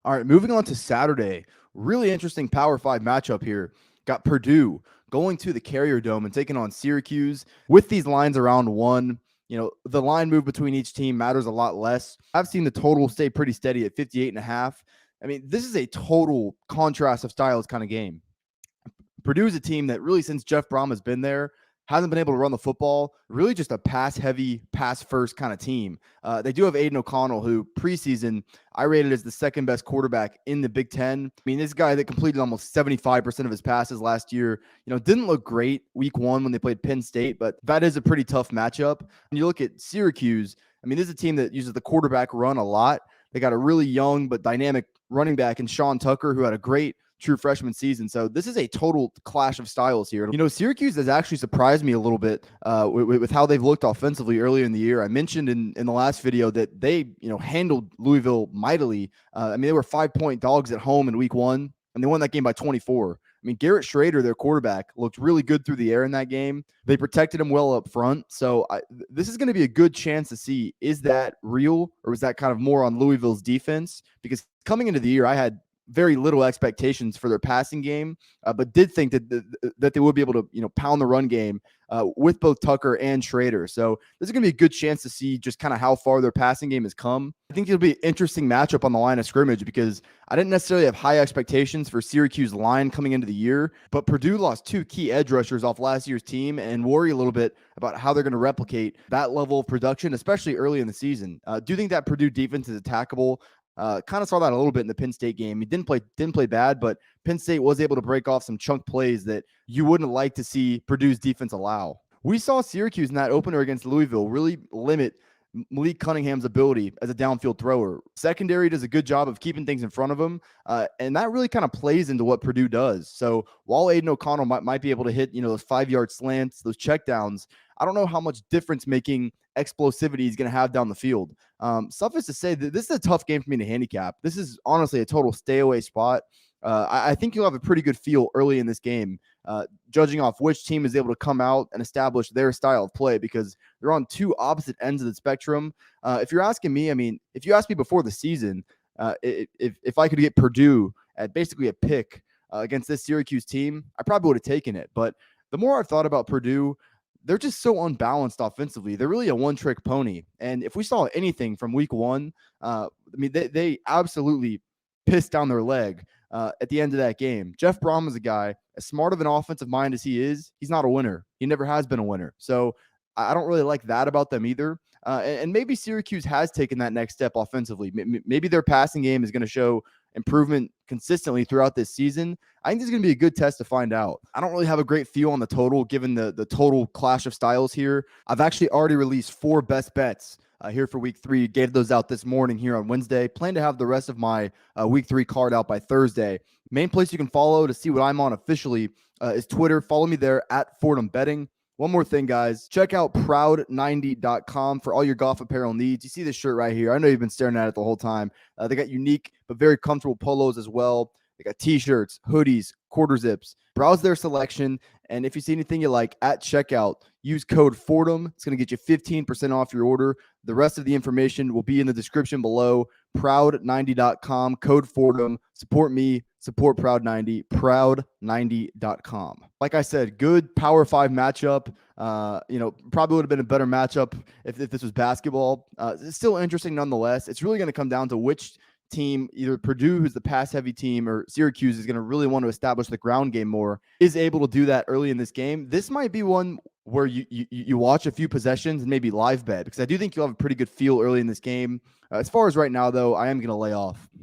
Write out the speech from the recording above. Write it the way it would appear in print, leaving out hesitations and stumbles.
All right, moving on to Saturday. Really interesting Power 5 matchup here. Got Purdue going to the Carrier Dome and taking on Syracuse. With these lines around one, the line move between each team matters a lot less. I've seen the total stay pretty steady at 58.5. I mean, this is a total contrast of styles kind of game. Purdue is a team that really, since Jeff Brom has been there, hasn't been able to run the football. Really just a pass-heavy, pass-first kind of team. They do have Aiden O'Connell, who preseason I rated as the second-best quarterback in the Big Ten. I mean, this guy that completed almost 75% of his passes last year, didn't look great week one when they played Penn State, but that is a pretty tough matchup. When you look at Syracuse, I mean, this is a team that uses the quarterback run a lot. They got a really young but dynamic running back in Sean Tucker, who had a great true freshman season. So this is a total clash of styles here. Syracuse has actually surprised me a little bit with how they've looked offensively earlier in the year. I mentioned in the last video that they, handled Louisville mightily. I mean, they were 5-point dogs at home in week one, and they won that game by 24. I mean, Garrett Schrader, their quarterback, looked really good through the air in that game. They protected him well up front. So this is going to be a good chance to see, is that real, or was that kind of more on Louisville's defense? Because coming into the year, I had very little expectations for their passing game, but did think that they would be able to, pound the run game with both Tucker and Schrader. So this is going to be a good chance to see just kind of how far their passing game has come. I think it'll be an interesting matchup on the line of scrimmage because I didn't necessarily have high expectations for Syracuse line coming into the year, but Purdue lost 2 key edge rushers off last year's team and worry a little bit about how they're going to replicate that level of production, especially early in the season. Do you think that Purdue defense is attackable? Kind of saw that a little bit in the Penn State game. He didn't play bad, but Penn State was able to break off some chunk plays that you wouldn't like to see Purdue's defense allow. We saw Syracuse in that opener against Louisville really limit Malik Cunningham's ability as a downfield thrower. Secondary does a good job of keeping things in front of him, and that really kind of plays into what Purdue does. So while Aiden O'Connell might be able to hit, those 5-yard slants, those checkdowns, I don't know how much difference-making explosivity he's going to have down the field. Suffice to say that this is a tough game for me to handicap. This is honestly a total stay-away spot. I think you'll have a pretty good feel early in this game, judging off which team is able to come out and establish their style of play because they're on 2 opposite ends of the spectrum. If you're asking me, I mean, if you asked me before the season, if I could get Purdue at basically a pick against this Syracuse team, I probably would have taken it. But the more I've thought about Purdue, they're just so unbalanced offensively. They're really a one-trick pony. And if we saw anything from week one, I mean, they absolutely pissed down their leg at the end of that game. Jeff Brom is a guy, as smart of an offensive mind as he is, he's not a winner. He never has been a winner. So I don't really like that about them either. And maybe Syracuse has taken that next step offensively. Maybe their passing game is going to show improvement consistently throughout this season. I think this is going to be a good test to find out. I don't really have a great feel on the total given the total clash of styles here. I've actually already released 4 best bets here for week 3. Gave those out this morning here on Wednesday. Plan to have the rest of my week 3 card out by Thursday. Main place you can follow to see what I'm on officially is Twitter. Follow me there at Fordham Betting. One more thing, guys. Check out proud90.com for all your golf apparel needs. You see this shirt right here. I know you've been staring at it the whole time. They got unique but very comfortable polos as well. They got t-shirts, hoodies, quarter zips. Browse their selection, and if you see anything you like at checkout, use code Fordham. It's going to get you 15% off your order. The rest of the information will be in the description below. Proud90.com, code Fordham. Support me, support Proud90, proud90.com. Like I said, good Power 5 matchup. Probably would have been a better matchup if this was basketball. It's still interesting nonetheless. It's really going to come down to which team, either Purdue, who's the pass-heavy team, or Syracuse is going to really want to establish the ground game more, is able to do that early in this game. This might be one where you watch a few possessions and maybe live bet, because I do think you'll have a pretty good feel early in this game. As far as right now, though, I am going to lay off.